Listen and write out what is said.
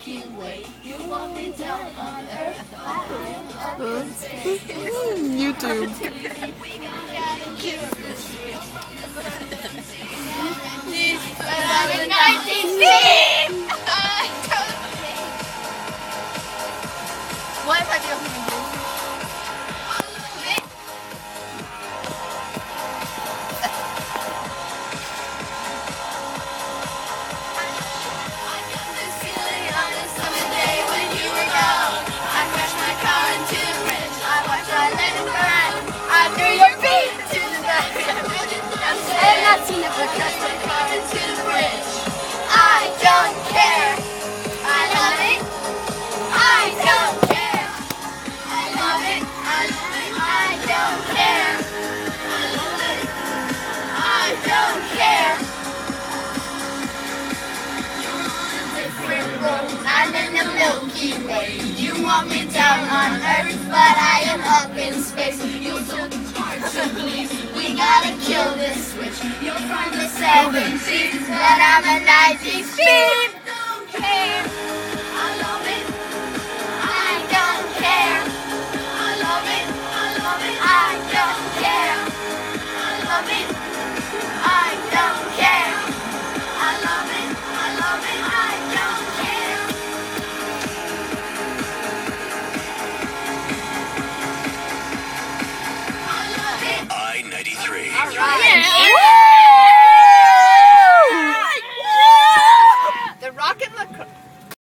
Milky Way. You want me down on Earth, but I am up in space. YouTube. But I'm in 19 What if I do something good? Seen it because I'm coming to the bridge. I don't care. I love it. I don't care. I love it. I love it. I don't care. I love it. I don't care. You're on a different road. I'm in the Milky Way. You want me down on Earth, but I am up in space. You're so hard to believe. We gotta kill this switch. You're from the 70s, but I'm a 90s beep.